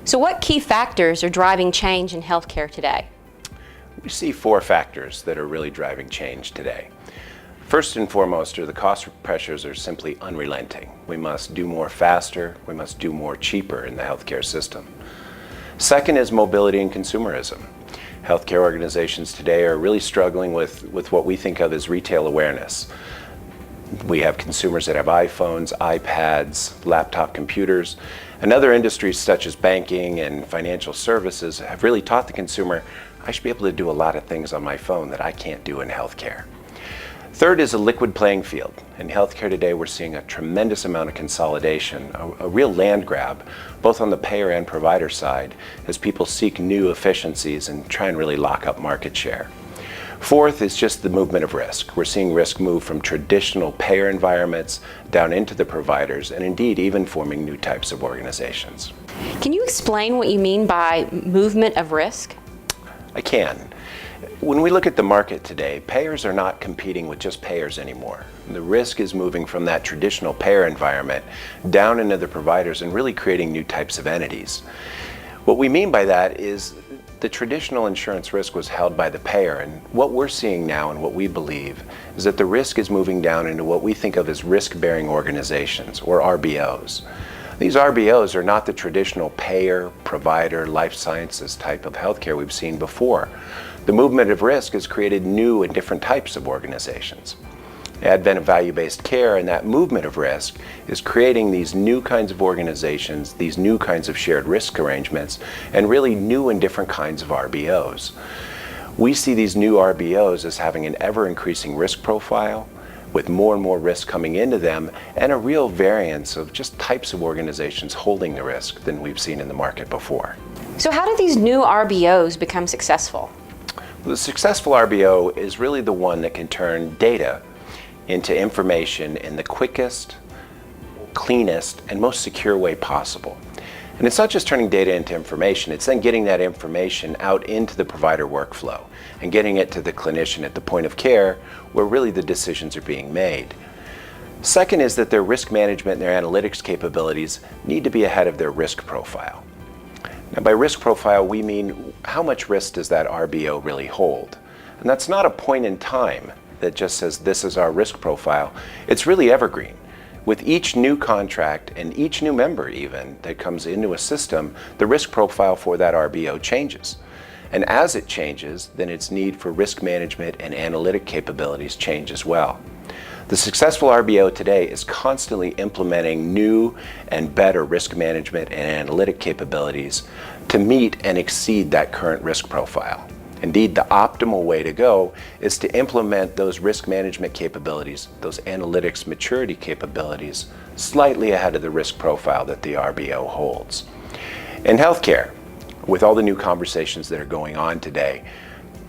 So what key factors are driving change in healthcare today? We see four factors that are really driving change today. First and foremost are the cost pressures are simply unrelenting. We must do more faster, we must do more cheaper in the healthcare system. Second is mobility and consumerism. Healthcare organizations today are really struggling with what we think of as retail awareness. We have consumers that have iPhones, iPads, laptop computers, and other industries such as banking and financial services have really taught the consumer, I should be able to do a lot of things on my phone that I can't do in healthcare. Third is a liquid playing field. In healthcare today, we're seeing a tremendous amount of consolidation, a real land grab, both on the payer and provider side, as people seek new efficiencies and try and really lock up market share. Fourth is just the movement of risk. We're seeing risk move from traditional payer environments down into the providers, and indeed even forming new types of organizations. Can you explain what you mean by movement of risk? I can. When we look at the market today, payers are not competing with just payers anymore. The risk is moving from that traditional payer environment down into the providers and really creating new types of entities. What we mean by that is the traditional insurance risk was held by the payer, and what we're seeing now and what we believe is that the risk is moving down into what we think of as risk-bearing organizations, or RBOs. These RBOs are not the traditional payer, provider, life sciences type of healthcare we've seen before. The movement of risk has created new and different types of organizations. The advent of value-based care and that movement of risk is creating these new kinds of organizations, these new kinds of shared risk arrangements, and really new and different kinds of RBOs. We see these new RBOs as having an ever-increasing risk profile, with more and more risk coming into them, and a real variance of just types of organizations holding the risk than we've seen in the market before. So how do these new RBOs become successful? The successful RBO is really the one that can turn data into information in the quickest, cleanest, and most secure way possible. And it's not just turning data into information, it's then getting that information out into the provider workflow and getting it to the clinician at the point of care where really the decisions are being made. Second is that their risk management and their analytics capabilities need to be ahead of their risk profile. Now, by risk profile, we mean how much risk does that RBO really hold? And that's not a point in time that just says this is our risk profile. It's really evergreen. With each new contract and each new member even that comes into a system, the risk profile for that RBO changes. And as it changes, then its need for risk management and analytic capabilities change as well. The successful RBO today is constantly implementing new and better risk management and analytic capabilities to meet and exceed that current risk profile. Indeed, the optimal way to go is to implement those risk management capabilities, those analytics maturity capabilities, slightly ahead of the risk profile that the RBO holds. In healthcare, with all the new conversations that are going on today,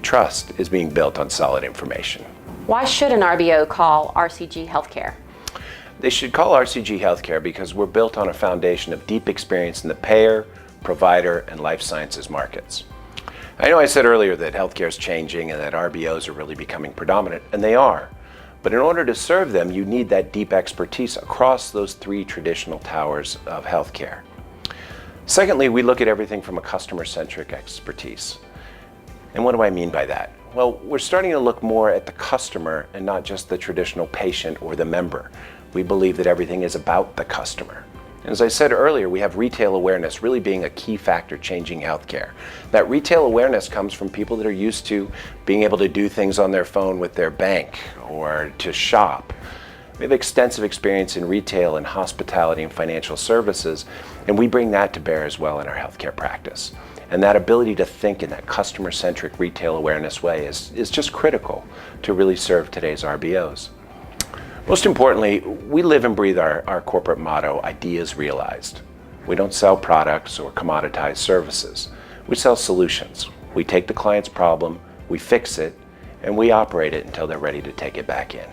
trust is being built on solid information. Why should an RBO call RCG Healthcare? They should call RCG Healthcare because we're built on a foundation of deep experience in the payer, provider, and life sciences markets. I know I said earlier that healthcare is changing and that RBOs are really becoming predominant, and they are. But in order to serve them, you need that deep expertise across those three traditional towers of healthcare. Secondly, we look at everything from a customer-centric expertise. And what do I mean by that? Well, we're starting to look more at the customer and not just the traditional patient or the member. We believe that everything is about the customer. And as I said earlier, we have retail awareness really being a key factor changing healthcare. That retail awareness comes from people that are used to being able to do things on their phone with their bank or to shop. We have extensive experience in retail and hospitality and financial services, and we bring that to bear as well in our healthcare practice. And that ability to think in that customer-centric retail awareness way is just critical to really serve today's RBOs. Most importantly, we live and breathe our corporate motto, ideas realized. We don't sell products or commoditize services. We sell solutions. We take the client's problem, we fix it, and we operate it until they're ready to take it back in.